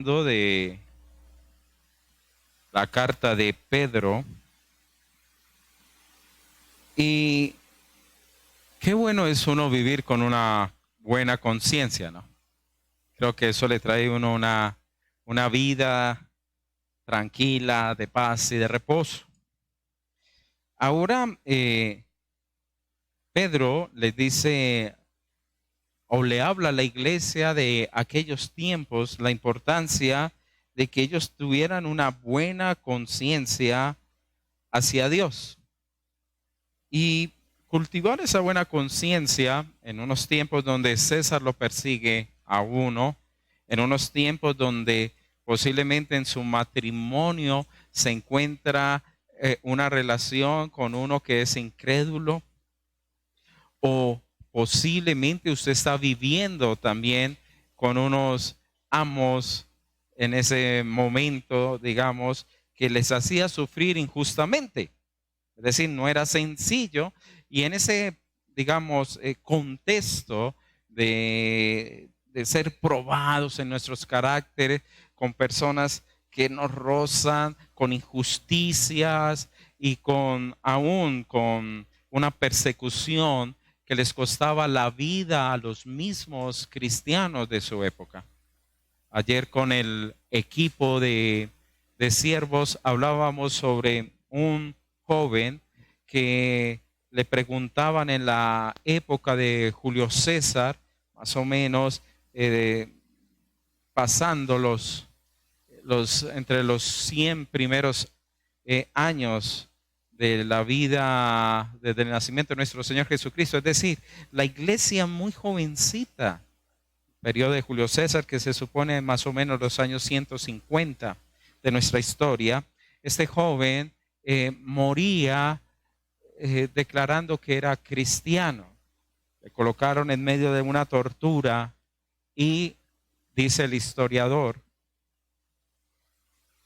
de la carta de Pedro y qué bueno es uno vivir con una buena conciencia, ¿no? Creo que eso le trae a uno una vida tranquila, de paz y de reposo. Ahora Pedro le dice o le habla a la iglesia de aquellos tiempos, la importancia de que ellos tuvieran una buena conciencia hacia Dios. Y cultivar esa buena conciencia en unos tiempos donde César lo persigue a uno, en unos tiempos donde posiblemente en su matrimonio se encuentra una relación con uno que es incrédulo, o posiblemente usted está viviendo también con unos amos en ese momento, digamos, que les hacía sufrir injustamente. Es decir, no era sencillo. Y en ese, digamos, contexto de ser probados en nuestros caracteres con personas que nos rozan, con injusticias y aún con una persecución que les costaba la vida a los mismos cristianos de su época. Ayer con el equipo de siervos hablábamos sobre un joven que le preguntaban en la época de Julio César, más o menos pasando entre los 100 primeros años de la vida desde el nacimiento de nuestro Señor Jesucristo, es decir, la iglesia muy jovencita, periodo de Julio César, que se supone más o menos los años 150 de nuestra historia. Este joven moría declarando que era cristiano. Le colocaron en medio de una tortura y dice el historiador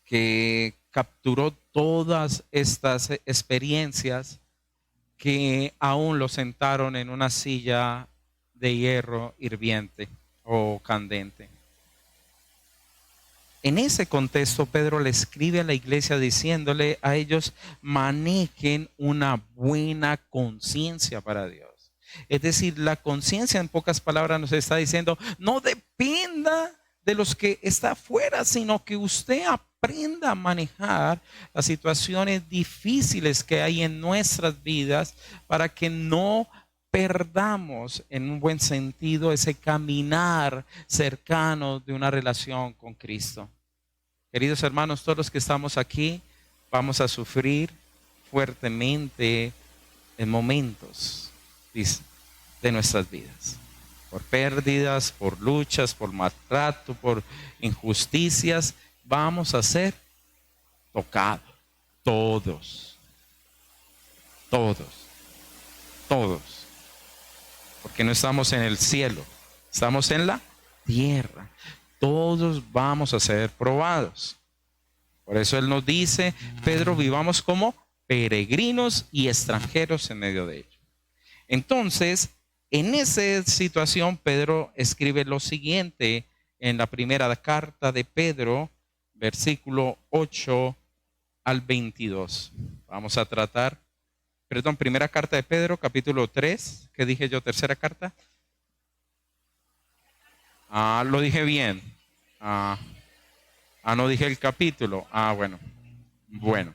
que capturó todas estas experiencias que aún lo sentaron en una silla de hierro hirviente o candente. En ese contexto, Pedro le escribe a la iglesia diciéndole a ellos, manejen una buena conciencia para Dios. Es decir, la conciencia, en pocas palabras, nos está diciendo, no dependa de los que está afuera, sino que usted aprenda a manejar las situaciones difíciles que hay en nuestras vidas para que no perdamos en un buen sentido ese caminar cercano de una relación con Cristo. Queridos hermanos, todos los que estamos aquí vamos a sufrir fuertemente en momentos de nuestras vidas, por pérdidas, por luchas, por maltrato, por injusticias, vamos a ser tocados, todos, todos, todos, porque no estamos en el cielo, estamos en la tierra. Todos vamos a ser probados. Por eso Él nos dice, Pedro, vivamos como peregrinos y extranjeros en medio de ellos. Entonces, en esa situación, Pedro escribe lo siguiente en la primera carta de Pedro, versículo 8 al 22. Vamos a tratar, primera carta de Pedro, capítulo 3. ¿Qué dije yo? Tercera carta. Lo dije bien. No dije el capítulo. Bueno. Bueno.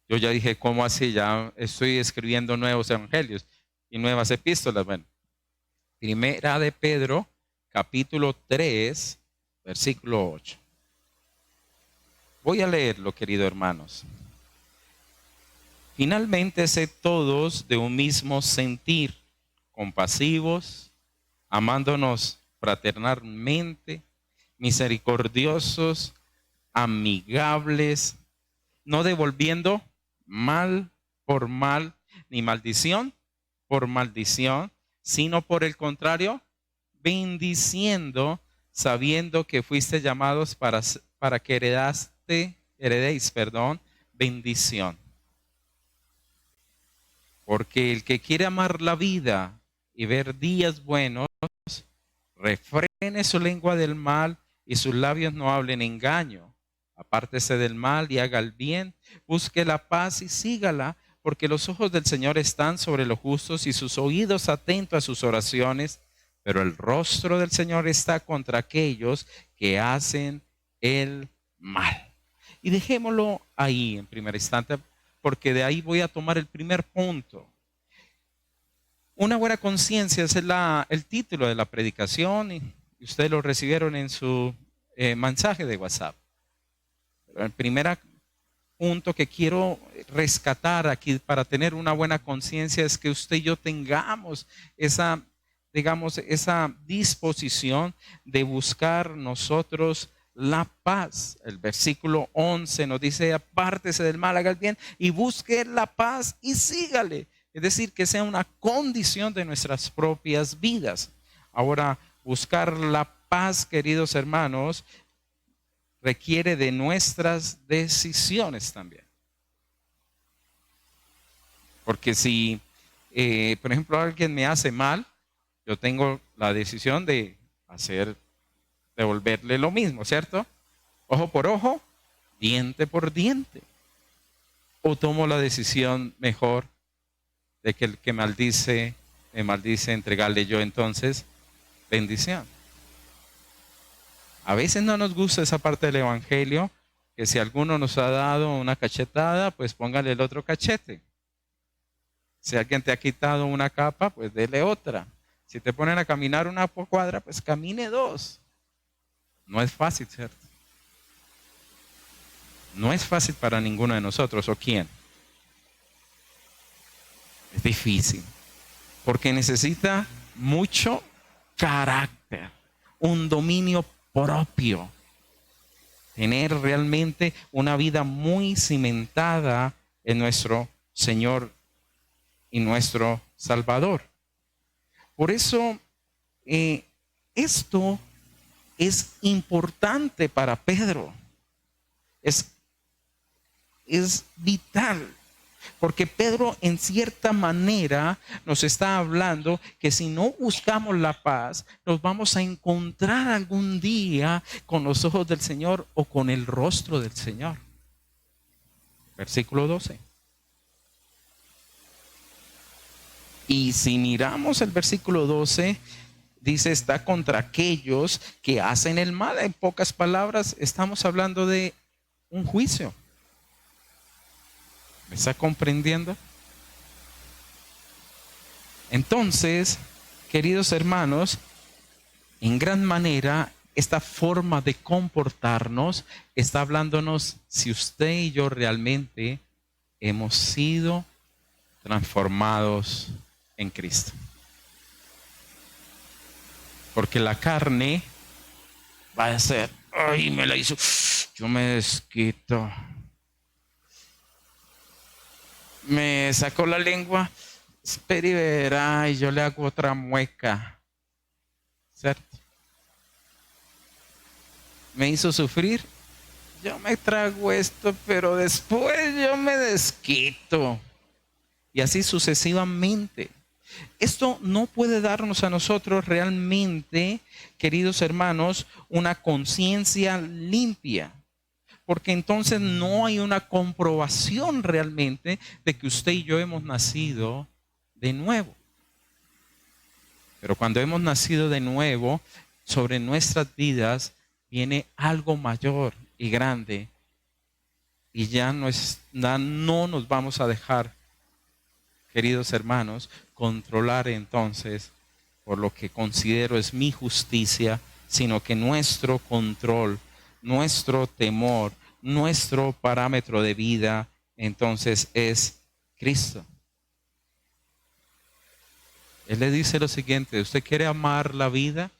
Yo ya dije, ¿cómo así? Ya estoy escribiendo nuevos evangelios y nuevas epístolas. Bueno. Primera de Pedro, capítulo 3, versículo 8. Voy a leerlo, queridos hermanos. Finalmente, sed todos de un mismo sentir, compasivos, amándonos fraternalmente, misericordiosos, amigables, no devolviendo mal por mal, ni maldición por maldición, sino por el contrario, bendiciendo, sabiendo que fuiste llamados para que heredéis, bendición. Porque el que quiere amar la vida y ver días buenos, refrene su lengua del mal y sus labios no hablen engaño. Apártese del mal y haga el bien, busque la paz y sígala, porque los ojos del Señor están sobre los justos y sus oídos atentos a sus oraciones, pero el rostro del Señor está contra aquellos que hacen el mal. Y dejémoslo ahí en primer instante, porque de ahí voy a tomar el primer punto. Una buena conciencia es el título de la predicación y ustedes lo recibieron en su mensaje de WhatsApp. Pero el primer punto que quiero rescatar aquí para tener una buena conciencia es que usted y yo tengamos esa, digamos, esa disposición de buscar nosotros la paz. El versículo 11 nos dice: apártese del mal, haga el bien y busque la paz y sígale. Es decir, que sea una condición de nuestras propias vidas. Ahora, buscar la paz, queridos hermanos, requiere de nuestras decisiones también. Porque si, por ejemplo, alguien me hace mal, yo tengo la decisión de devolverle lo mismo, ¿cierto? Ojo por ojo, diente por diente. O tomo la decisión mejor de que el que me maldice, entregarle yo entonces bendición. A veces no nos gusta esa parte del evangelio, que si alguno nos ha dado una cachetada, pues póngale el otro cachete. Si alguien te ha quitado una capa, pues dele otra. Si te ponen a caminar una cuadra, pues camine dos. No es fácil, ¿cierto? No es fácil para ninguno de nosotros, ¿o quién? Es difícil, porque necesita mucho carácter, un dominio propio, tener realmente una vida muy cimentada en nuestro Señor y nuestro Salvador. Por eso, esto es importante para Pedro, es vital. Porque Pedro en cierta manera nos está hablando que si no buscamos la paz, nos vamos a encontrar algún día con los ojos del Señor o con el rostro del Señor. Versículo 12. Y si miramos el versículo 12, dice: está contra aquellos que hacen el mal. En pocas palabras, estamos hablando de un juicio. ¿Me está comprendiendo? Entonces, queridos hermanos, en gran manera, esta forma de comportarnos está hablándonos si usted y yo realmente hemos sido transformados en Cristo. Porque la carne va a ser: ay, me la hizo, yo me desquito. Me sacó la lengua, espera y verá, y yo le hago otra mueca, ¿cierto? Me hizo sufrir, yo me trago esto, pero después yo me desquito. Y así sucesivamente. Esto no puede darnos a nosotros realmente, queridos hermanos, una conciencia limpia. Porque entonces no hay una comprobación realmente de que usted y yo hemos nacido de nuevo. Pero cuando hemos nacido de nuevo, sobre nuestras vidas viene algo mayor y grande. Y ya no nos vamos a dejar, queridos hermanos, controlar entonces por lo que considero es mi justicia, sino que nuestro control, nuestro temor, nuestro parámetro de vida, entonces es Cristo. Él le dice lo siguiente: ¿usted quiere amar la vida?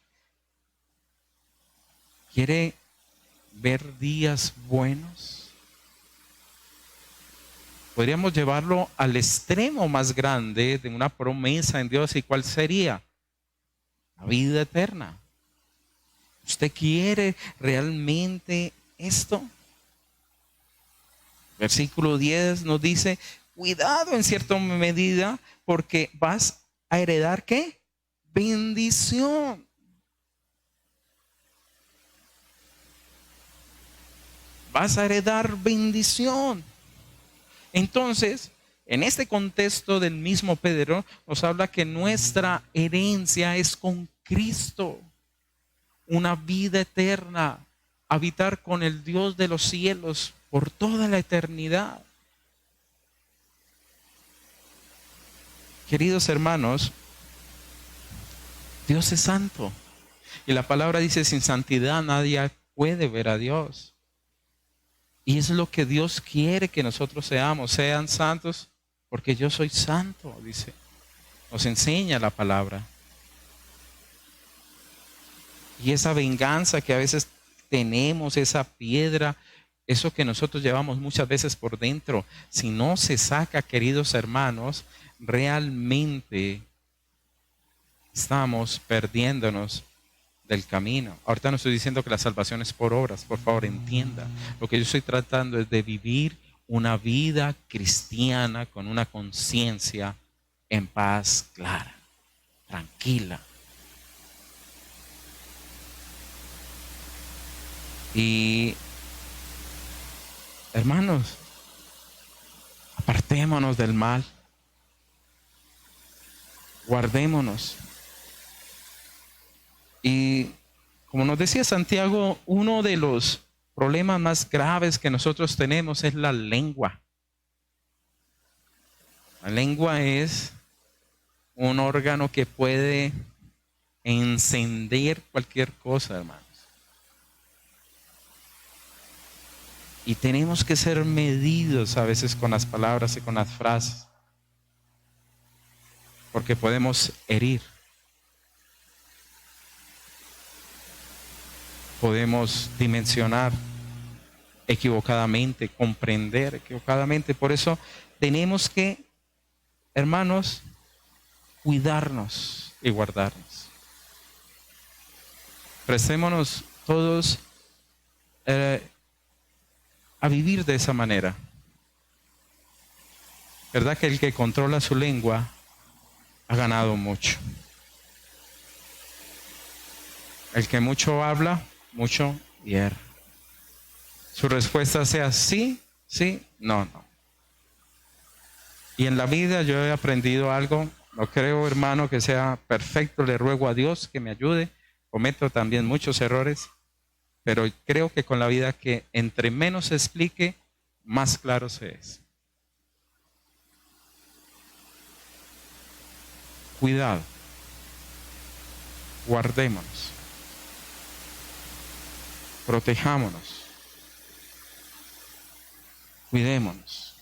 ¿Quiere ver días buenos? Podríamos llevarlo al extremo más grande de una promesa en Dios. ¿Y cuál sería? La vida eterna. ¿Usted quiere realmente esto? Versículo 10 nos dice: cuidado en cierta medida, porque vas a heredar ¿qué? Bendición. vas a heredar bendición. Entonces, en este contexto del mismo Pedro, nos habla que nuestra herencia es con Cristo, una vida eterna, habitar con el Dios de los cielos por toda la eternidad. Queridos hermanos, Dios es santo. Y la palabra dice, sin santidad nadie puede ver a Dios. Y es lo que Dios quiere que nosotros seamos. Sean santos porque yo soy santo, dice. Nos enseña la palabra. Y esa venganza que a veces tenemos, esa piedra, eso que nosotros llevamos muchas veces por dentro, si no se saca, queridos hermanos, realmente estamos perdiéndonos del camino. Ahorita no estoy diciendo que la salvación es por obras, por favor entienda. Lo que yo estoy tratando es de vivir una vida cristiana con una conciencia en paz clara, tranquila. Y hermanos, apartémonos del mal, guardémonos. Y como nos decía Santiago, uno de los problemas más graves que nosotros tenemos es la lengua. La lengua es un órgano que puede encender cualquier cosa, hermanos. Y tenemos que ser medidos a veces con las palabras y con las frases, porque podemos herir. Podemos dimensionar equivocadamente, comprender equivocadamente. Por eso tenemos que, hermanos, cuidarnos y guardarnos. Prestémonos todos a vivir de esa manera. ¿Verdad que el que controla su lengua ha ganado mucho? El que mucho habla, mucho hiere. Su respuesta sea sí, sí, no, no. Y en la vida yo he aprendido algo. No creo, hermano, que sea perfecto. Le ruego a Dios que me ayude. Cometo también muchos errores. Pero creo que con la vida que entre menos se explique, más claro se es. Cuidado. Guardémonos. Protejámonos. Cuidémonos.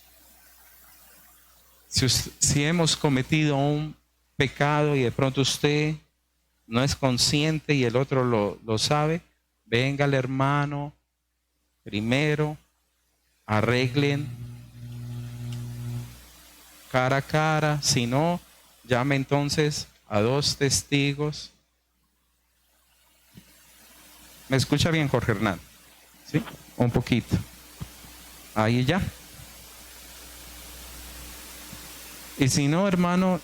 Si hemos cometido un pecado y de pronto usted no es consciente y el otro lo sabe, venga el hermano primero, arreglen cara a cara. Si no, llame entonces a 2 testigos. ¿Me escucha bien, Jorge Hernán? ¿Sí? Un poquito. Ahí ya. Y si no, hermano,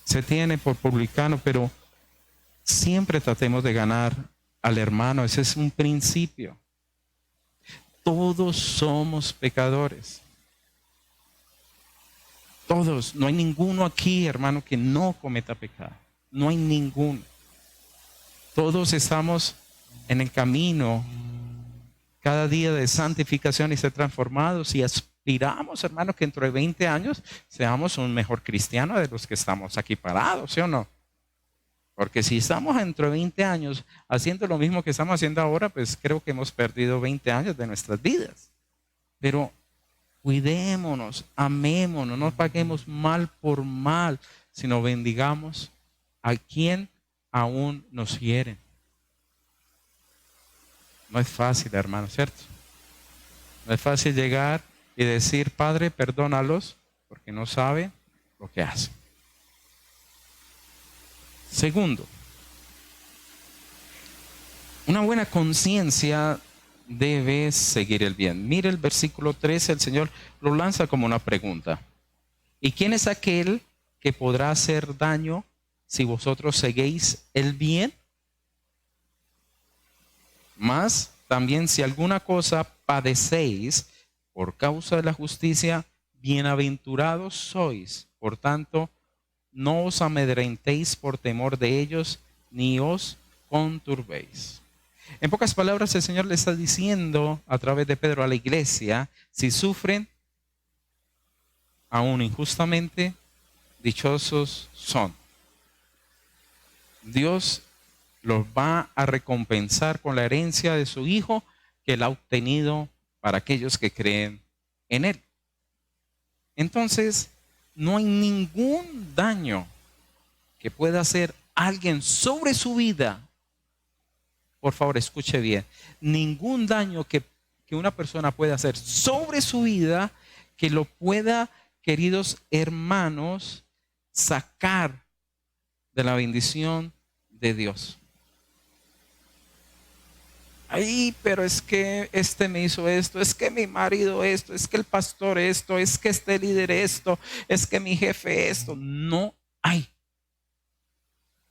se tiene por publicano, pero siempre tratemos de ganar al hermano. Ese es un principio. Todos somos pecadores. Todos. No hay ninguno aquí, hermano, que no cometa pecado. No hay ninguno. Todos estamos en el camino cada día de santificación y ser transformados, y aspiramos, hermano, que dentro de 20 años seamos un mejor cristiano de los que estamos aquí parados, ¿sí o no? Porque si estamos dentro de 20 años haciendo lo mismo que estamos haciendo ahora, pues creo que hemos perdido 20 años de nuestras vidas. Pero cuidémonos, amémonos, no paguemos mal por mal, sino bendigamos a quien aún nos hieren. No es fácil, hermano, ¿cierto? No es fácil llegar y decir, Padre, perdónalos, porque no saben lo que hacen. Segundo, una buena conciencia debe seguir el bien. Mire el versículo 13, el Señor lo lanza como una pregunta. ¿Y quién es aquel que podrá hacer daño si vosotros seguís el bien? Mas También si alguna cosa padecéis por causa de la justicia, bienaventurados sois. Por tanto, no os amedrentéis por temor de ellos, ni os conturbéis. En pocas palabras, el Señor le está diciendo a través de Pedro a la iglesia, si sufren aún injustamente, dichosos son. Dios los va a recompensar con la herencia de su Hijo que Él ha obtenido para aquellos que creen en Él. Entonces, no hay ningún daño que pueda hacer alguien sobre su vida. Por favor, escuche bien. Ningún daño que una persona pueda hacer sobre su vida que lo pueda, queridos hermanos, sacar de la bendición de Dios. Ay, pero es que este me hizo esto, es que mi marido esto, es que el pastor esto, es que este líder esto, es que mi jefe esto. No hay.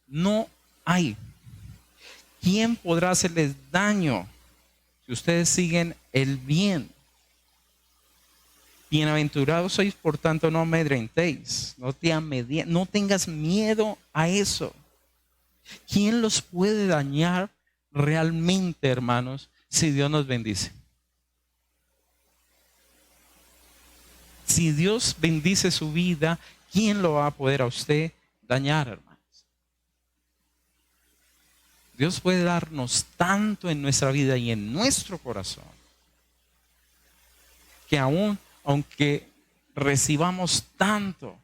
No hay. ¿Quién podrá hacerles daño si ustedes siguen el bien? Bienaventurados sois, por tanto, no amedrentéis, no tengas miedo a eso. ¿Quién los puede dañar realmente, hermanos, si Dios nos bendice? Si Dios bendice su vida, ¿quién lo va a poder a usted dañar, hermanos? Dios puede darnos tanto en nuestra vida y en nuestro corazón que aunque recibamos tanto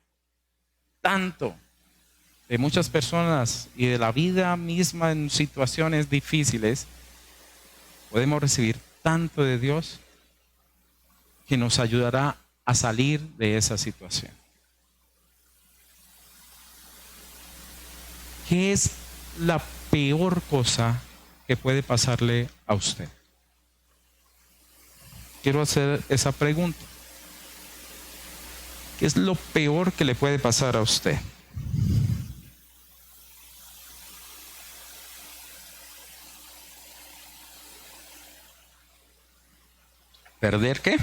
de muchas personas y de la vida misma en situaciones difíciles, podemos recibir tanto de Dios que nos ayudará a salir de esa situación. ¿Qué es la peor cosa que puede pasarle a usted? Quiero hacer esa pregunta. ¿Qué es lo peor que le puede pasar a usted? ¿Perder qué?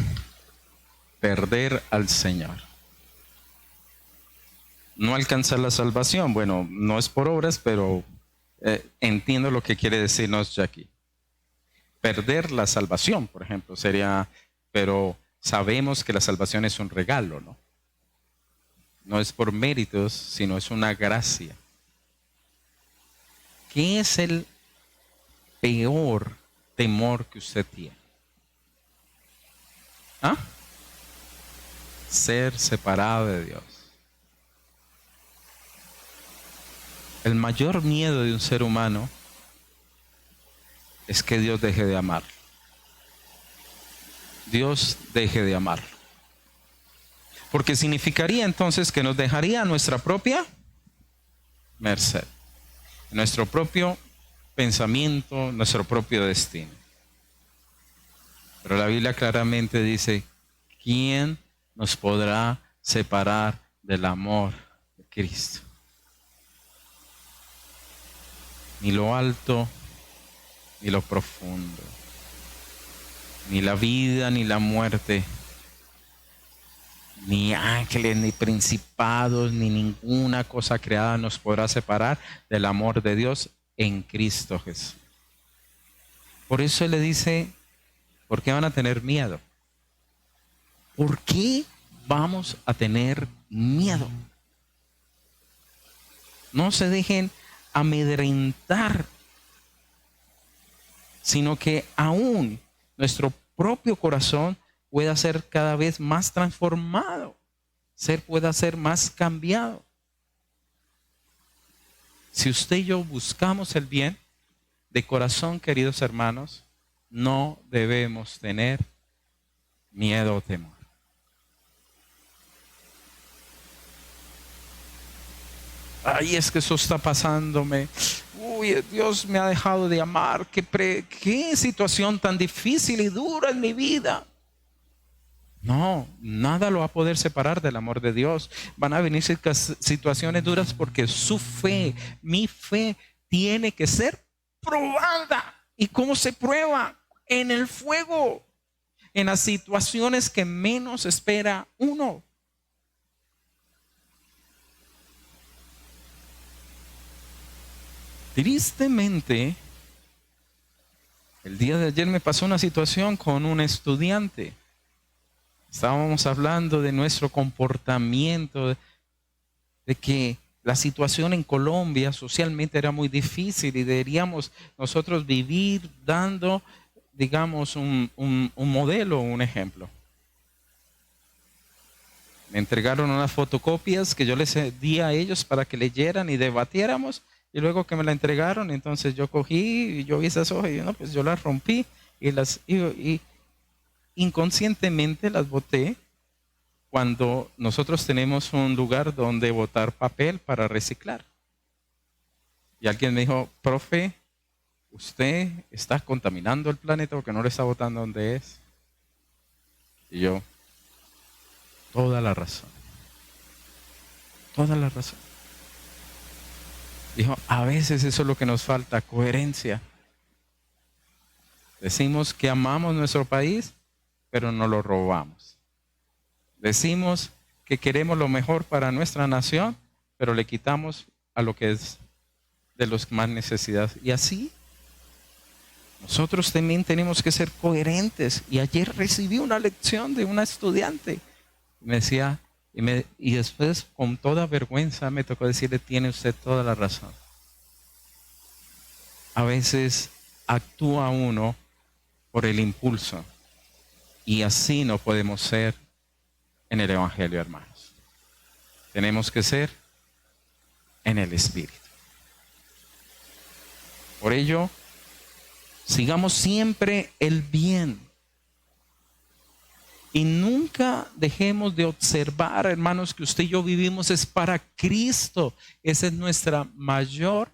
Perder al Señor. No alcanzar la salvación. Bueno, no es por obras, pero entiendo lo que quiere decirnos Jackie. Perder la salvación, por ejemplo, sería, pero sabemos que la salvación es un regalo, ¿no? No es por méritos, sino es una gracia. ¿Qué es el peor temor que usted tiene? ¿Ah? Ser separado de Dios. El mayor miedo de un ser humano es que Dios deje de amarlo. Dios deje de amarlo. Porque significaría entonces que nos dejaría a nuestra propia merced, nuestro propio pensamiento, nuestro propio destino. Pero la Biblia claramente dice, ¿quién nos podrá separar del amor de Cristo? Ni lo alto, ni lo profundo, ni la vida, ni la muerte, ni ángeles, ni principados, ni ninguna cosa creada nos podrá separar del amor de Dios en Cristo Jesús. Por eso Él le dice, ¿por qué van a tener miedo? ¿Por qué vamos a tener miedo? No se dejen amedrentar, sino que aún nuestro propio corazón pueda ser cada vez más transformado, pueda ser más cambiado. Si usted y yo buscamos el bien de corazón, queridos hermanos, no debemos tener miedo o temor. Ay, es que eso está pasándome. Uy, Dios me ha dejado de amar. Qué situación tan difícil y dura en mi vida. No, nada lo va a poder separar del amor de Dios. Van a venir situaciones duras porque su fe, mi fe, tiene que ser probada. ¿Y cómo se prueba? en el fuego, en las situaciones que menos espera uno. Tristemente, el día de ayer me pasó una situación con un estudiante. Estábamos hablando de nuestro comportamiento, de que la situación en Colombia socialmente era muy difícil y deberíamos nosotros vivir dando, digamos, un modelo, un ejemplo. Me entregaron unas fotocopias que yo les di a ellos para que leyeran y debatiéramos. Y luego que me la entregaron, entonces yo cogí y yo vi esas hojas y no, pues yo las rompí y inconscientemente las boté cuando nosotros tenemos un lugar donde botar papel para reciclar. Y alguien me dijo, profe, usted está contaminando el planeta porque no lo está botando donde es. Y yo, toda la razón. Toda la razón. Dijo, a veces eso es lo que nos falta, coherencia. Decimos que amamos nuestro país, pero no lo robamos. Decimos que queremos lo mejor para nuestra nación, pero le quitamos a lo que es de los más necesidad. Y así, nosotros también tenemos que ser coherentes. Y ayer recibí una lección de una estudiante. Me decía, y después con toda vergüenza me tocó decirle, tiene usted toda la razón. A veces actúa uno por el impulso y así no podemos ser en el Evangelio, hermanos. Tenemos que ser en el Espíritu. Por ello, sigamos siempre el bien. Y nunca dejemos de observar, hermanos, que usted y yo vivimos es para Cristo. Esa es nuestra mayor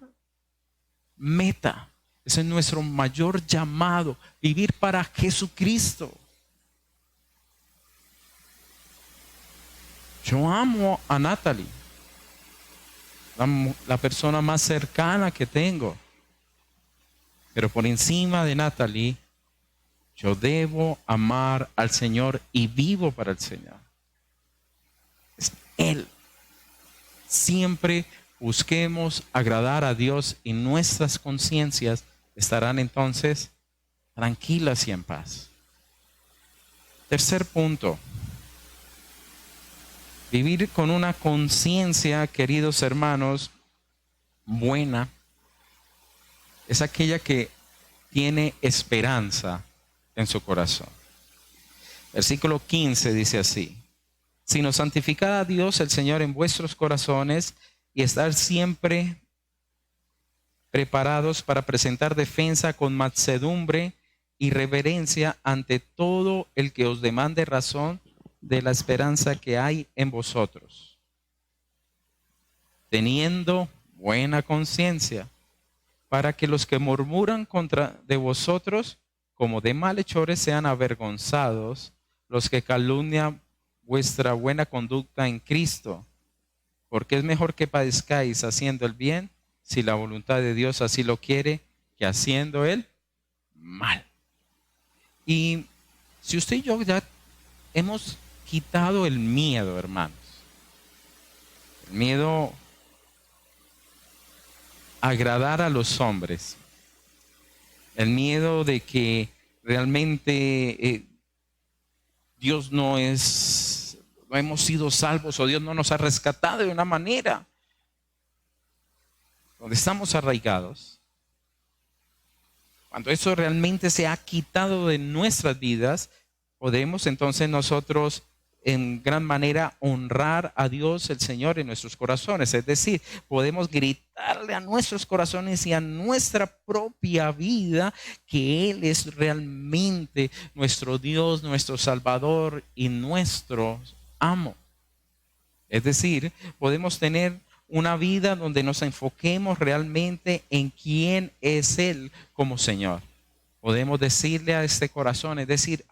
meta. Ese es nuestro mayor llamado. Vivir para Jesucristo. Yo amo a Natalie. La persona más cercana que tengo. Pero por encima de Natalie, yo debo amar al Señor y vivo para el Señor. Es Él. Siempre busquemos agradar a Dios y nuestras conciencias estarán entonces tranquilas y en paz. Tercer punto. Vivir con una conciencia, queridos hermanos, buena, es aquella que tiene esperanza en su corazón. Versículo 15 dice así: sino santificad a Dios el Señor en vuestros corazones y estar siempre preparados para presentar defensa con mansedumbre y reverencia ante todo el que os demande razón de la esperanza que hay en vosotros, teniendo buena conciencia, para que los que murmuran contra de vosotros como de malhechores sean avergonzados, los que calumnian vuestra buena conducta en Cristo, porque es mejor que padezcáis haciendo el bien, si la voluntad de Dios así lo quiere, que haciendo el mal. Y si usted y yo ya hemos quitado el miedo, hermanos, el miedo a agradar a los hombres, el miedo de que realmente Dios no hemos sido salvos o Dios no nos ha rescatado de una manera donde estamos arraigados. Cuando eso realmente se ha quitado de nuestras vidas, podemos entonces nosotros en gran manera honrar a Dios el Señor en nuestros corazones. Es decir, podemos gritarle a nuestros corazones y a nuestra propia vida que Él es realmente nuestro Dios, nuestro Salvador y nuestro amo. Es decir, podemos tener una vida donde nos enfoquemos realmente en quién es Él como Señor. Podemos decirle a este corazón, es decir,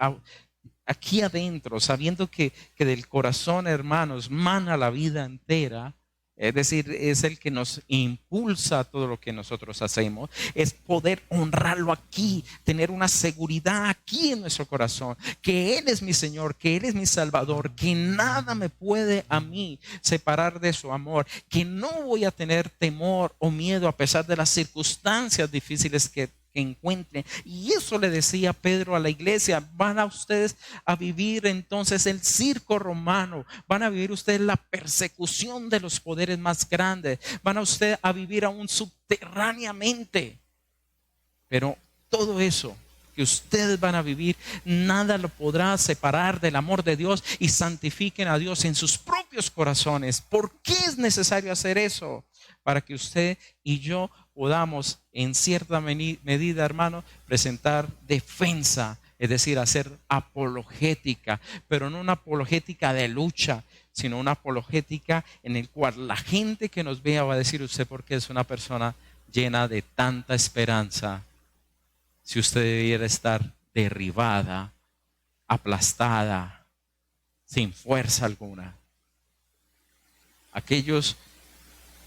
aquí adentro, sabiendo que del corazón, hermanos, mana la vida entera, Es decir, es el que nos impulsa a todo lo que nosotros hacemos. Es poder honrarlo aquí, tener una seguridad aquí en nuestro corazón, que Él es mi Señor, que Él es mi Salvador, que nada me puede a mí separar de su amor, que no voy a tener temor o miedo a pesar de las circunstancias difíciles que encuentren. Y eso le decía Pedro a la iglesia: van a ustedes a vivir entonces el circo romano, van a vivir ustedes la persecución de los poderes más grandes, van a ustedes a vivir aún subterráneamente, pero todo eso que ustedes van a vivir, nada lo podrá separar del amor de Dios, y santifiquen a Dios en sus propios corazones. ¿Por qué es necesario hacer eso? Para que usted y yo podamos, en cierta medida, hermano, presentar defensa, es decir, hacer apologética, pero no una apologética de lucha, sino una apologética en el cual la gente que nos vea va a decir: usted, porque es una persona llena de tanta esperanza, si usted debiera estar derribada, aplastada, sin fuerza alguna. Aquellos,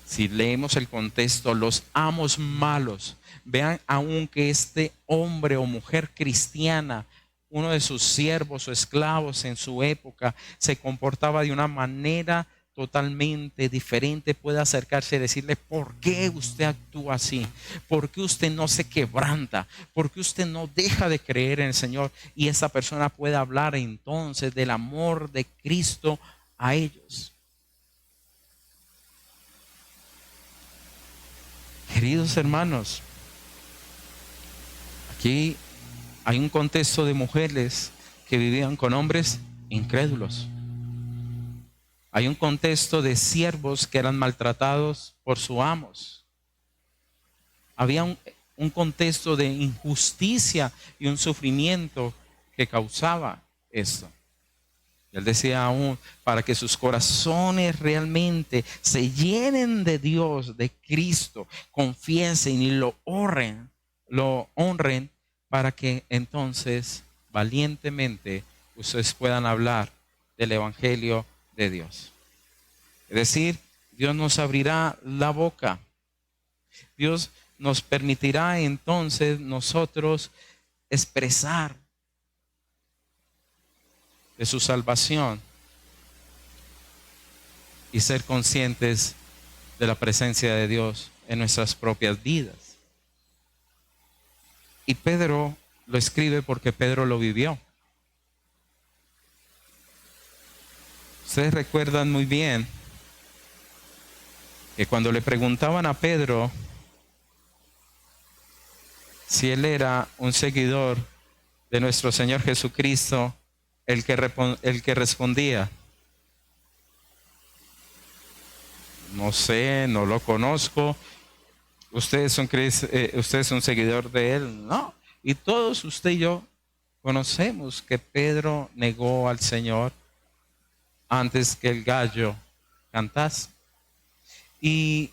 si leemos el contexto, los amos malos, vean aún que este hombre o mujer cristiana, uno de sus siervos o esclavos en su época, se comportaba de una manera totalmente diferente, puede acercarse y decirle: ¿por qué usted actúa así? ¿Por qué usted no se quebranta? ¿Por qué usted no deja de creer en el Señor? Y esa persona puede hablar entonces del amor de Cristo a ellos. Queridos hermanos, aquí hay un contexto de mujeres que vivían con hombres incrédulos. Hay un contexto de siervos que eran maltratados por sus amos. Había un contexto de injusticia y un sufrimiento que causaba esto. Él decía aún: para que sus corazones realmente se llenen de Dios, de Cristo, confiesen y lo honren, para que entonces valientemente ustedes puedan hablar del Evangelio de Dios. Es decir, Dios nos abrirá la boca. Dios nos permitirá entonces nosotros expresar de su salvación y ser conscientes de la presencia de Dios en nuestras propias vidas. Y Pedro lo escribe porque Pedro lo vivió. Ustedes recuerdan muy bien que cuando le preguntaban a Pedro si él era un seguidor de nuestro Señor Jesucristo, el que respondía: no sé, no lo conozco, usted es un seguidor de él. No. Y todos, usted y yo, conocemos que Pedro negó al Señor antes que el gallo cantase. Y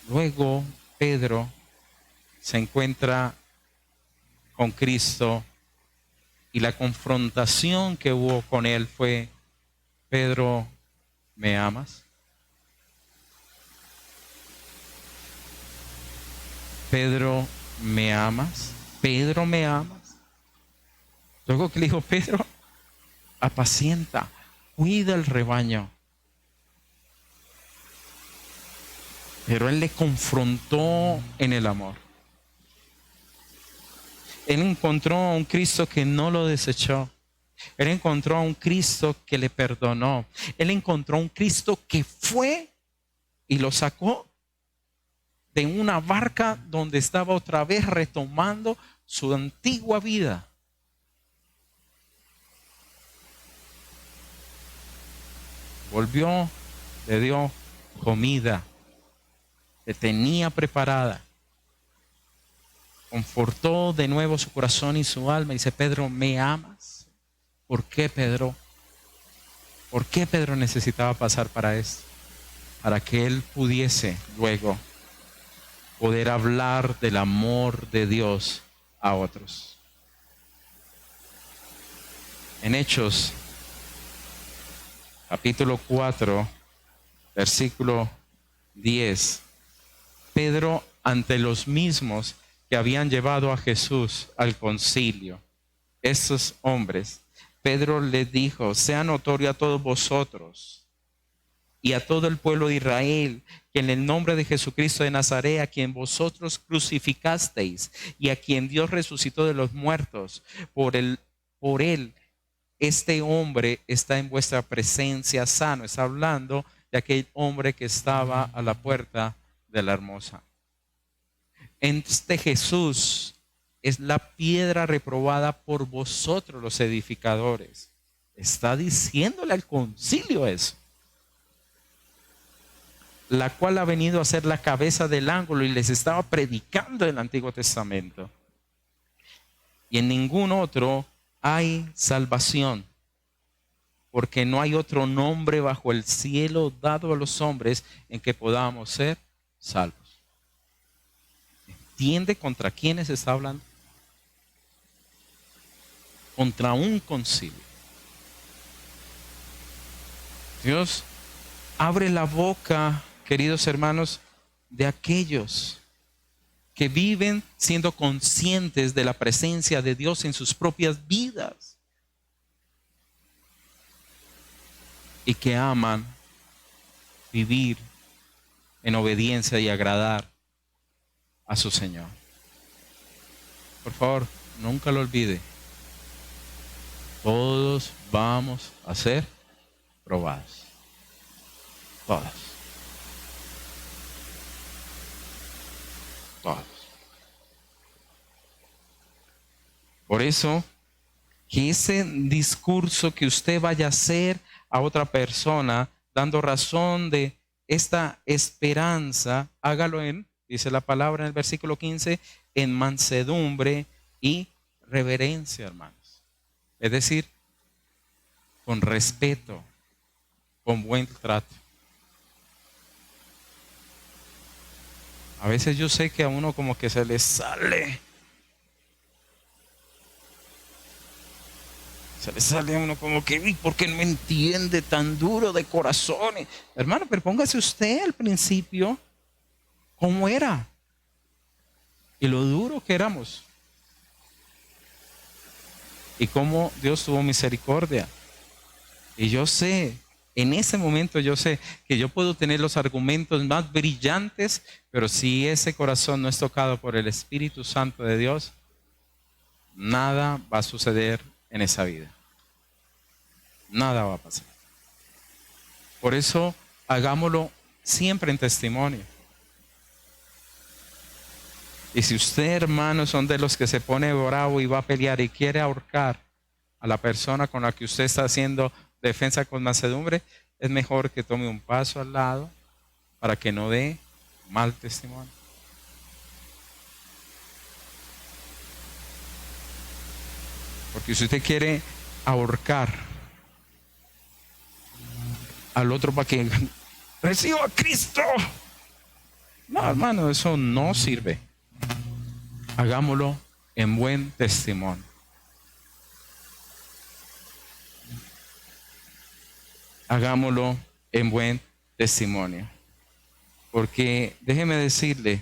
luego Pedro se encuentra con Cristo, y la confrontación que hubo con él fue: Pedro, ¿me amas? Pedro, ¿me amas? Pedro, ¿me amas? Luego que le dijo: Pedro, apacienta, cuida el rebaño. Pero él le confrontó en el amor. Él encontró a un Cristo que no lo desechó. Él encontró a un Cristo que le perdonó. Él encontró a un Cristo que fue y lo sacó de una barca donde estaba otra vez retomando su antigua vida. Volvió, le dio comida, le tenía preparada. Confortó de nuevo su corazón y su alma. Y dice: Pedro, ¿me amas? ¿Por qué, Pedro? ¿Por qué Pedro necesitaba pasar para esto? Para que él pudiese luego poder hablar del amor de Dios a otros. En Hechos, capítulo 4, versículo 10. Pedro, ante los mismos que habían llevado a Jesús al concilio, estos hombres, Pedro les dijo: sea notorio a todos vosotros y a todo el pueblo de Israel, que en el nombre de Jesucristo de Nazaret, a quien vosotros crucificasteis y a quien Dios resucitó de los muertos, por él, este hombre está en vuestra presencia sano. Está hablando de aquel hombre que estaba a la puerta de la hermosa. Este Jesús es la piedra reprobada por vosotros los edificadores. Está diciéndole al concilio eso. La cual ha venido a ser la cabeza del ángulo, y les estaba predicando el Antiguo Testamento. Y en ningún otro hay salvación, porque no hay otro nombre bajo el cielo dado a los hombres en que podamos ser salvos. ¿Entiende contra quiénes está hablando? Contra un concilio. Dios abre la boca, queridos hermanos, de aquellos que viven siendo conscientes de la presencia de Dios en sus propias vidas y que aman vivir en obediencia y agradar a su Señor. Por favor, nunca lo olvide. Todos vamos a ser probados. Todos. Todos. Por eso, que ese discurso que usted vaya a hacer a otra persona, dando razón de esta esperanza, hágalo dice la palabra en el versículo 15, en mansedumbre y reverencia, hermanos. Es decir, con respeto, con buen trato. A veces yo sé que a uno como que se le sale. Se le sale a uno como que, ¿por qué no me entiende? Tan duro de corazón. Hermano, pero póngase usted al principio cómo era y lo duro que éramos. Y cómo Dios tuvo misericordia. Y yo sé, en ese momento yo sé que yo puedo tener los argumentos más brillantes, pero si ese corazón no es tocado por el Espíritu Santo de Dios, nada va a suceder en esa vida. Nada va a pasar. Por eso hagámoslo siempre en testimonio. Y si usted, hermano, son de los que se pone bravo y va a pelear y quiere ahorcar a la persona con la que usted está haciendo defensa con mansedumbre, es mejor que tome un paso al lado para que no dé mal testimonio. Porque si usted quiere ahorcar al otro para que reciba a Cristo, no, hermano, eso no sirve. Hagámoslo en buen testimonio. Hagámoslo en buen testimonio. Porque déjeme decirle,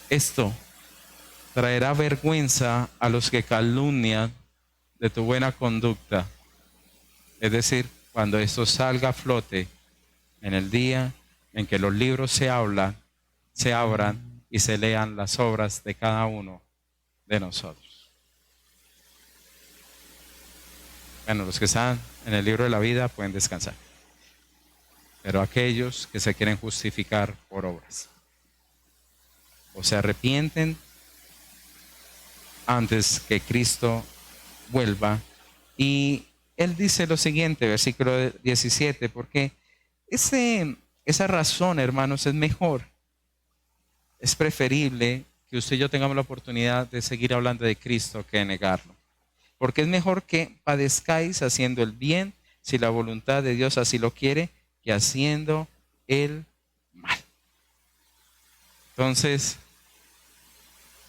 esto traerá vergüenza a los que calumnian de tu buena conducta. Es decir, cuando esto salga a flote en el día en que los libros se abran y se lean las obras de cada uno de nosotros. Bueno, los que están en el libro de la vida pueden descansar. Pero aquellos que se quieren justificar por obras o se arrepienten antes que Cristo vuelva. Y él dice lo siguiente, versículo 17, porque esa razón, hermanos, es mejor. Es preferible que usted y yo tengamos la oportunidad de seguir hablando de Cristo que de negarlo. Porque es mejor que padezcáis haciendo el bien, si la voluntad de Dios así lo quiere, que haciendo el mal. Entonces,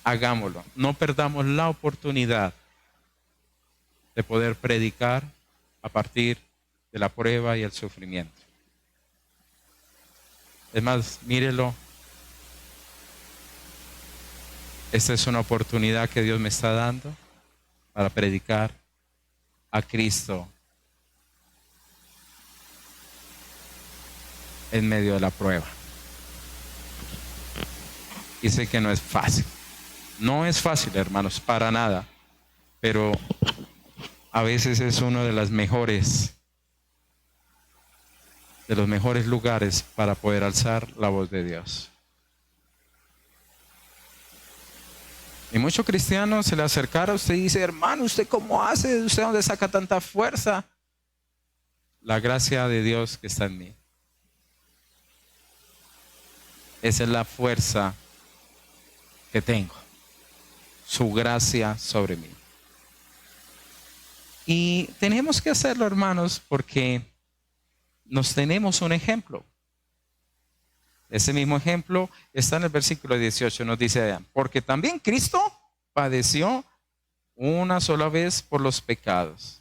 hagámoslo. No perdamos la oportunidad de poder predicar a partir de la prueba y el sufrimiento. Es más, mírelo. Esta es una oportunidad que Dios me está dando para predicar a Cristo en medio de la prueba. Y sé que no es fácil. No es fácil, hermanos, para nada. Pero a veces es uno de los mejores lugares para poder alzar la voz de Dios. Y muchos cristianos se le acercaron a usted y dice, hermano, ¿usted cómo hace? ¿Usted dónde saca tanta fuerza? La gracia de Dios que está en mí. Esa es la fuerza que tengo. Su gracia sobre mí. Y tenemos que hacerlo, hermanos, porque nos tenemos un ejemplo. Ese mismo ejemplo está en el versículo 18, nos dice, porque también Cristo padeció una sola vez por los pecados,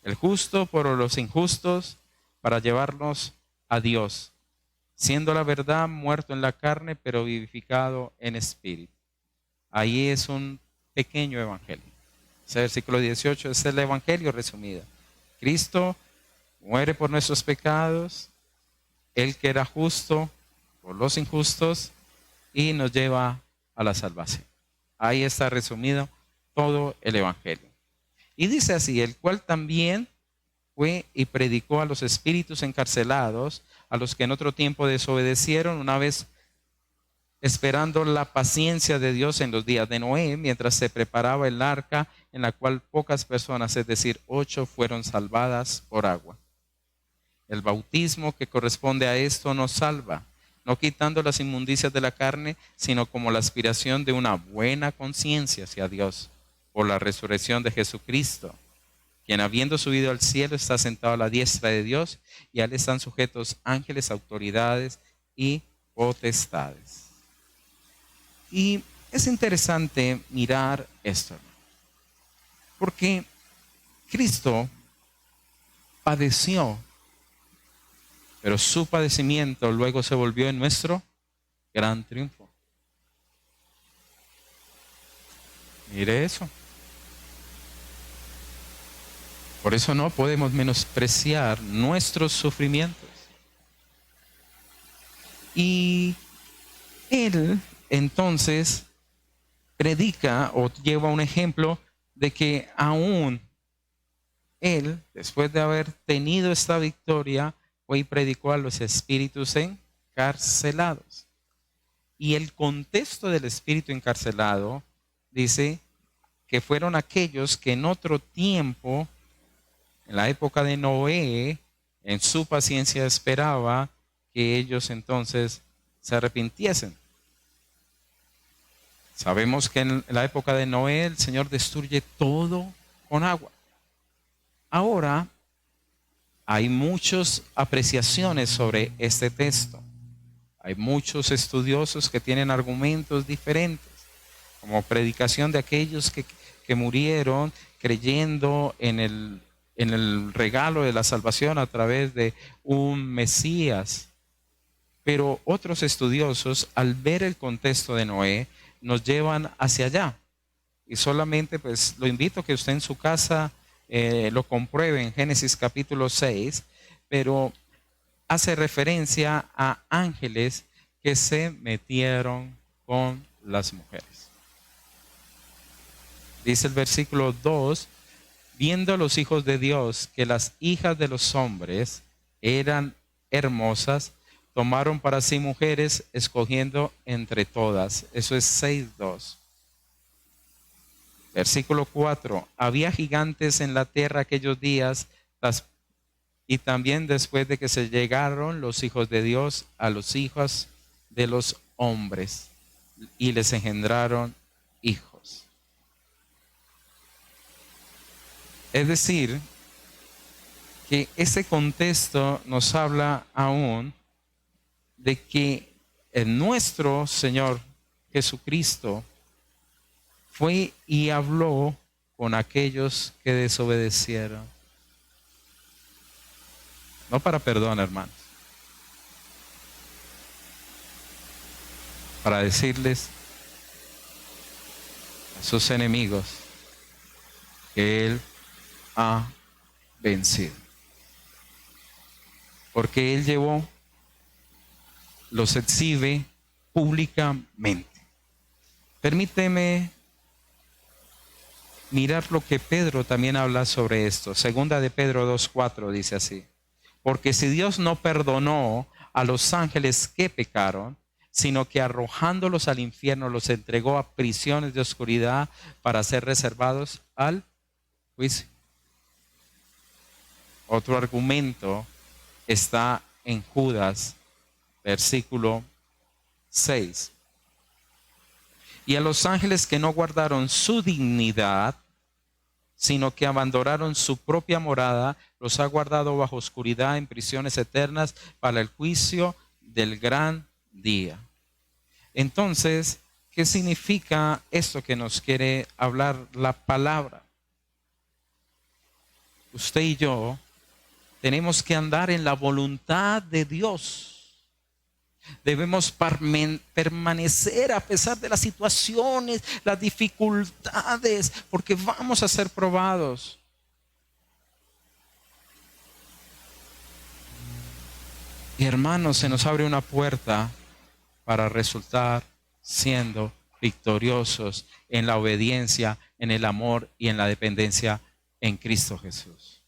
el justo por los injustos, para llevarnos a Dios, siendo la verdad muerto en la carne, pero vivificado en espíritu. Ahí es un pequeño evangelio. Ese versículo 18 es el evangelio resumido. Cristo muere por nuestros pecados, Él que era justo por los injustos y nos lleva a la salvación. Ahí está resumido todo el evangelio. Y dice así, el cual también fue y predicó a los espíritus encarcelados, a los que en otro tiempo desobedecieron, una vez esperando la paciencia de Dios en los días de Noé, mientras se preparaba el arca, en la cual pocas personas, es decir, 8, fueron salvadas por agua. El bautismo que corresponde a esto nos salva, no quitando las inmundicias de la carne, sino como la aspiración de una buena conciencia hacia Dios, por la resurrección de Jesucristo, quien habiendo subido al cielo está sentado a la diestra de Dios, y a él están sujetos ángeles, autoridades y potestades. Y es interesante mirar esto, porque Cristo padeció, pero su padecimiento luego se volvió en nuestro gran triunfo. Mire eso. Por eso no podemos menospreciar nuestros sufrimientos. Y Él entonces predica o lleva un ejemplo de que aún Él, después de haber tenido esta victoria, fue y predicó a los espíritus encarcelados. Y el contexto del espíritu encarcelado dice que fueron aquellos que en otro tiempo, en la época de Noé, en su paciencia esperaba que ellos entonces se arrepintiesen. Sabemos que en la época de Noé el Señor destruye todo con agua. Ahora hay muchas apreciaciones sobre este texto. Hay muchos estudiosos que tienen argumentos diferentes, como predicación de aquellos que murieron creyendo en el regalo de la salvación a través de un Mesías. Pero otros estudiosos, al ver el contexto de Noé, nos llevan hacia allá. Y solamente pues lo invito a que usted en su casa lo compruebe en Génesis capítulo 6, pero hace referencia a ángeles que se metieron con las mujeres. Dice el versículo 2, viendo a los hijos de Dios que las hijas de los hombres eran hermosas, tomaron para sí mujeres, escogiendo entre todas. Eso es 6:2. Versículo 4. Había gigantes en la tierra aquellos días, y también después de que se llegaron los hijos de Dios a los hijos de los hombres, y les engendraron hijos. Es decir, que ese contexto nos habla aún de que nuestro Señor Jesucristo fue y habló con aquellos que desobedecieron. no para perdón, hermanos, para decirles a sus enemigos que Él ha vencido. Porque Él los exhibe públicamente. Permíteme mirar lo que Pedro también habla sobre esto. Segunda de Pedro 2:4 dice así: porque si Dios no perdonó a los ángeles que pecaron, sino que arrojándolos al infierno los entregó a prisiones de oscuridad para ser reservados al juicio. Otro argumento está en Judas, versículo 6. Y a los ángeles que no guardaron su dignidad, sino que abandonaron su propia morada, los ha guardado bajo oscuridad en prisiones eternas para el juicio del gran día. Entonces, ¿qué significa esto que nos quiere hablar la palabra? Usted y yo tenemos que andar en la voluntad de Dios. Debemos permanecer a pesar de las situaciones, las dificultades, porque vamos a ser probados. Y hermanos, se nos abre una puerta para resultar siendo victoriosos en la obediencia, en el amor y en la dependencia en Cristo Jesús.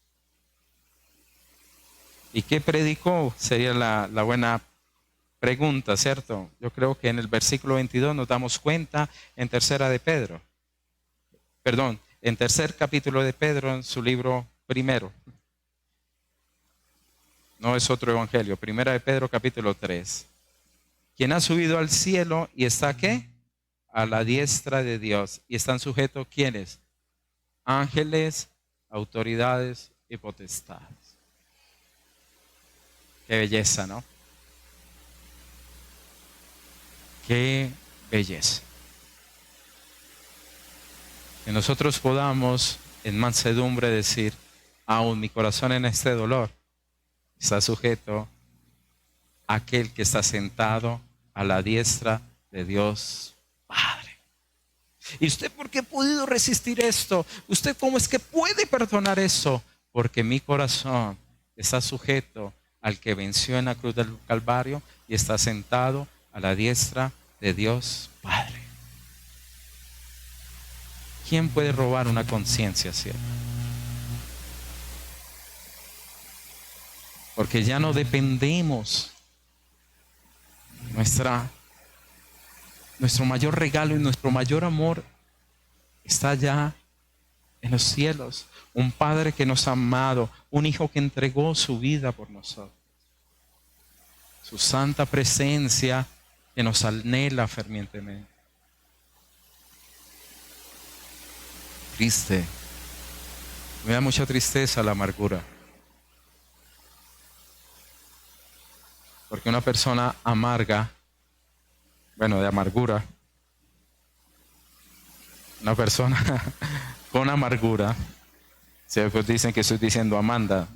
¿Y qué predicó? Sería la buena pregunta, ¿cierto? Yo creo que en el versículo 22 nos damos cuenta en en tercer capítulo de Pedro, en su libro primero. No es otro evangelio, primera de Pedro capítulo 3. ¿Quién ha subido al cielo y está qué? A la diestra de Dios. ¿Y están sujetos quiénes? Ángeles, autoridades y potestades. Qué belleza, ¿no? Qué belleza. Que nosotros podamos en mansedumbre decir, aún mi corazón en este dolor está sujeto a aquel que está sentado a la diestra de Dios Padre. ¿Y usted por qué ha podido resistir esto? ¿Usted cómo es que puede perdonar eso? Porque mi corazón está sujeto al que venció en la cruz del Calvario y está sentado a la diestra de Dios Padre. ¿Quién puede robar una conciencia cierta? Porque ya no dependemos. Nuestro mayor regalo y nuestro mayor amor está ya en los cielos. Un Padre que nos ha amado, un Hijo que entregó su vida por nosotros. Su santa presencia que nos anhela fervientemente. Triste. Me da mucha tristeza la amargura. Porque una persona amarga, de amargura, una persona con amargura, si después dicen que estoy diciendo Amanda,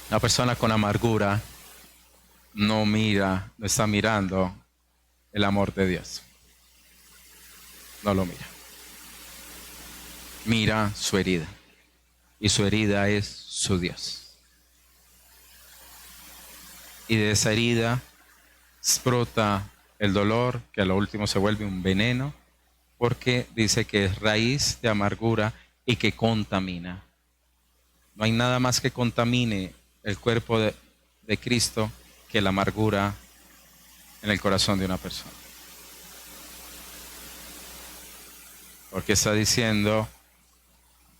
una persona con amargura no está mirando el amor de Dios. No lo mira. Mira su herida. Y su herida es su Dios. Y de esa herida brota el dolor, que a lo último se vuelve un veneno, porque dice que es raíz de amargura y que contamina. No hay nada más que contamine el cuerpo de Cristo que la amargura en el corazón de una persona. Porque está diciendo,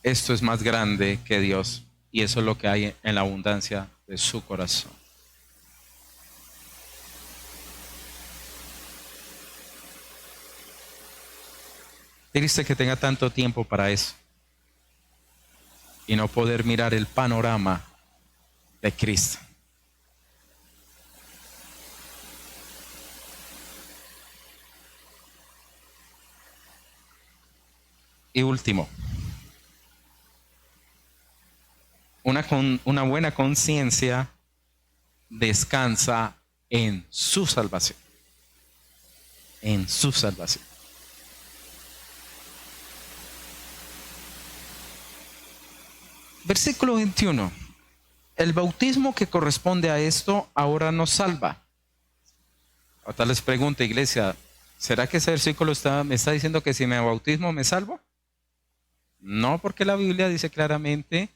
esto es más grande que Dios, y eso es lo que hay en la abundancia de su corazón. Triste que tenga tanto tiempo para eso y no poder mirar el panorama de Cristo. Y último, Una buena conciencia descansa en su salvación. En su salvación. Versículo 21. El bautismo que corresponde a esto ahora nos salva. Ahora les pregunto, iglesia, ¿será que ese versículo me está diciendo que si me bautismo me salvo? No, porque la Biblia dice claramente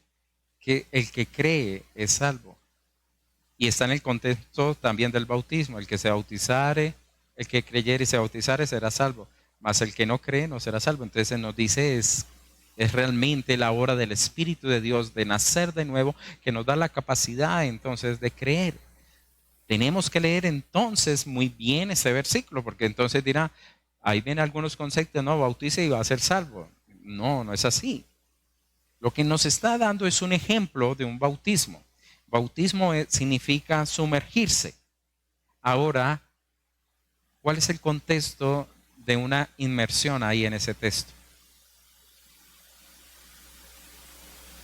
que el que cree es salvo. Y está en el contexto también del bautismo. El que se bautizare, el que creyere y se bautizare será salvo. Mas el que no cree no será salvo. Entonces nos dice es realmente la obra del Espíritu de Dios de nacer de nuevo que nos da la capacidad entonces de creer. Tenemos que leer entonces muy bien ese versículo, porque entonces dirá, ahí vienen algunos conceptos, no, bautice y va a ser salvo. No, no es así. Lo que nos está dando es un ejemplo de un bautismo. Bautismo significa sumergirse. Ahora, ¿cuál es el contexto de una inmersión ahí en ese texto?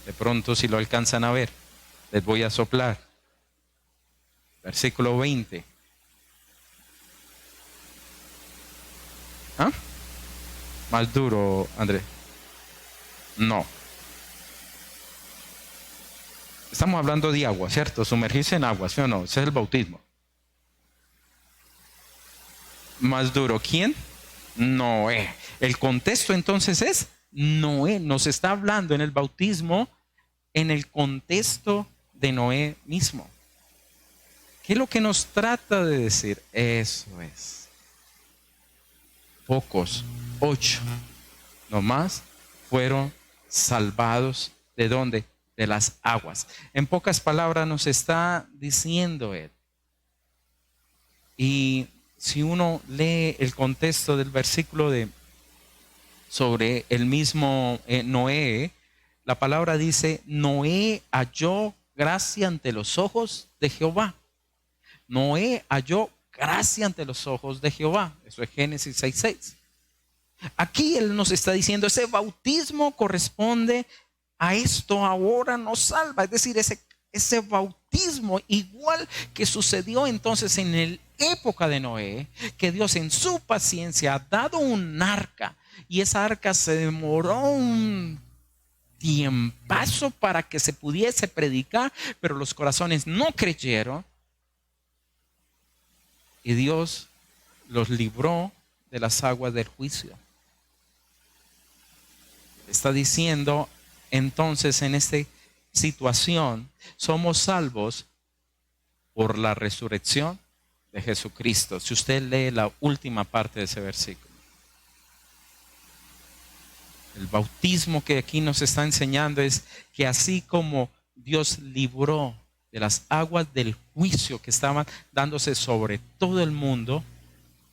De pronto, si lo alcanzan a ver, les voy a soplar. Versículo 20. ¿Ah? Más duro, Andrés. No. Estamos hablando de agua, ¿cierto? Sumergirse en agua, ¿sí o no? Ese es el bautismo. Más duro, ¿quién? Noé. El contexto entonces es Noé. Nos está hablando en el bautismo en el contexto de Noé mismo. ¿Qué es lo que nos trata de decir? Eso es. Pocos, 8, nomás fueron salvados. ¿De dónde? De las aguas. En pocas palabras nos está diciendo él. Y si uno lee el contexto del versículo sobre el mismo Noé, la palabra dice, Noé halló gracia ante los ojos de Jehová. Noé halló gracia ante los ojos de Jehová. Eso es Génesis 6:6. Aquí él nos está diciendo, ese bautismo corresponde a esto, ahora nos salva. Es decir, ese bautismo igual que sucedió entonces en la época de Noé, que Dios en su paciencia ha dado un arca y esa arca se demoró un tiempazo para que se pudiese predicar, pero los corazones no creyeron y Dios los libró de las aguas del juicio. Está diciendo entonces en esta situación somos salvos por la resurrección de Jesucristo. Si usted lee la última parte de ese versículo, el bautismo que aquí nos está enseñando es que así como Dios libró de las aguas del juicio que estaban dándose sobre todo el mundo,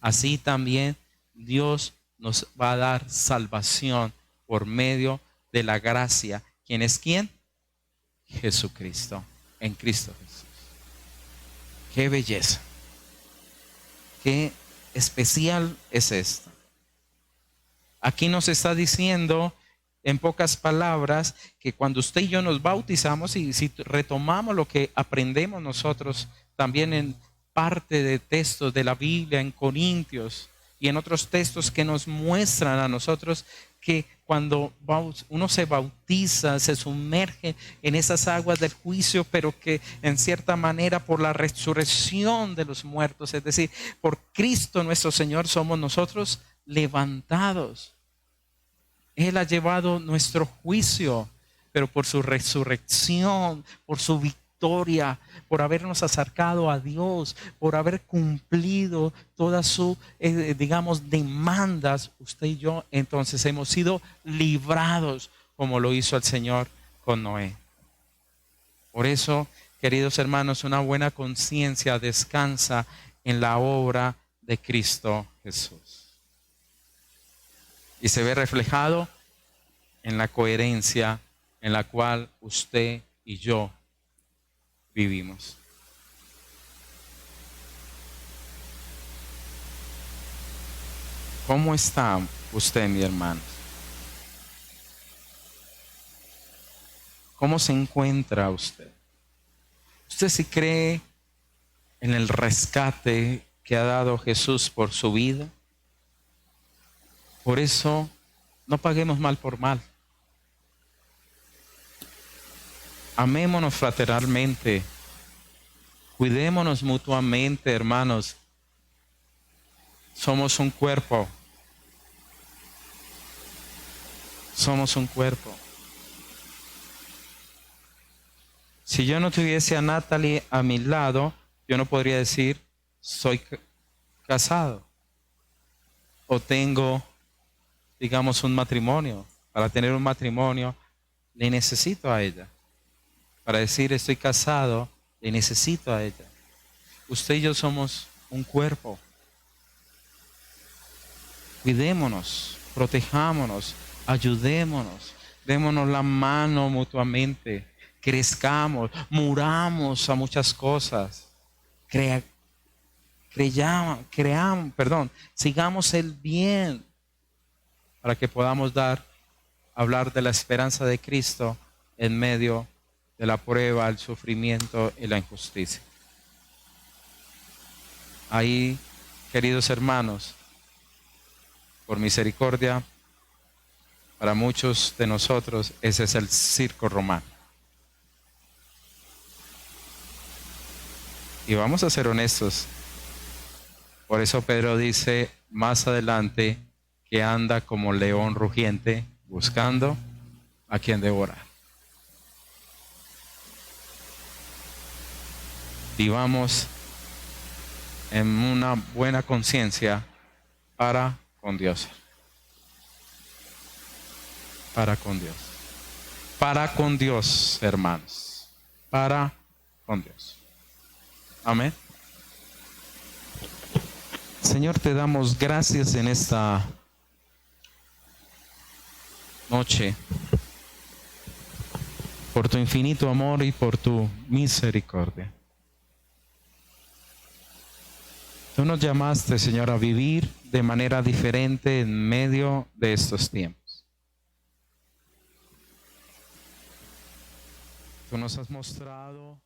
así también Dios nos va a dar salvación por medio de la gracia. ¿Quién es quién? Jesucristo, en Cristo Jesús. Qué belleza, qué especial es esto. Aquí nos está diciendo en pocas palabras que cuando usted y yo nos bautizamos y si retomamos lo que aprendemos nosotros también en parte de textos de la Biblia, en Corintios y en otros textos que nos muestran a nosotros que cuando uno se bautiza, se sumerge en esas aguas del juicio, pero que en cierta manera por la resurrección de los muertos, es decir, por Cristo nuestro Señor, somos nosotros levantados. Él ha llevado nuestro juicio, pero por su resurrección, por su victoria, por habernos acercado a Dios, por haber cumplido todas sus, digamos, demandas, usted y yo, entonces hemos sido librados como lo hizo el Señor con Noé. Por eso, queridos hermanos, una buena conciencia descansa en la obra de Cristo Jesús. Y se ve reflejado en la coherencia en la cual usted y yo vivimos. ¿Cómo está usted, mi hermano? ¿Cómo se encuentra usted? ¿Usted sí cree en el rescate que ha dado Jesús por su vida? Por eso no paguemos mal por mal. Amémonos fraternalmente. Cuidémonos mutuamente, hermanos. Somos un cuerpo. Somos un cuerpo. Si yo no tuviese a Natalie a mi lado, yo no podría decir soy casado o tengo, digamos, un matrimonio. Para tener un matrimonio, le necesito a ella. Para decir estoy casado, le necesito a ella. Usted y yo somos un cuerpo. Cuidémonos, protejámonos, ayudémonos, démonos la mano mutuamente, crezcamos, muramos a muchas cosas, sigamos el bien para que podamos hablar de la esperanza de Cristo en medio de la prueba, el sufrimiento y la injusticia. Ahí, queridos hermanos, por misericordia, para muchos de nosotros ese es el circo romano. Y vamos a ser honestos. Por eso Pedro dice más adelante que anda como león rugiente buscando a quien devorar. Vivamos en una buena conciencia para con Dios. Para con Dios. Para con Dios, hermanos. Para con Dios. Amén. Señor, te damos gracias en esta noche por tu infinito amor y por tu misericordia. Tú nos llamaste, Señor, a vivir de manera diferente en medio de estos tiempos. Tú nos has mostrado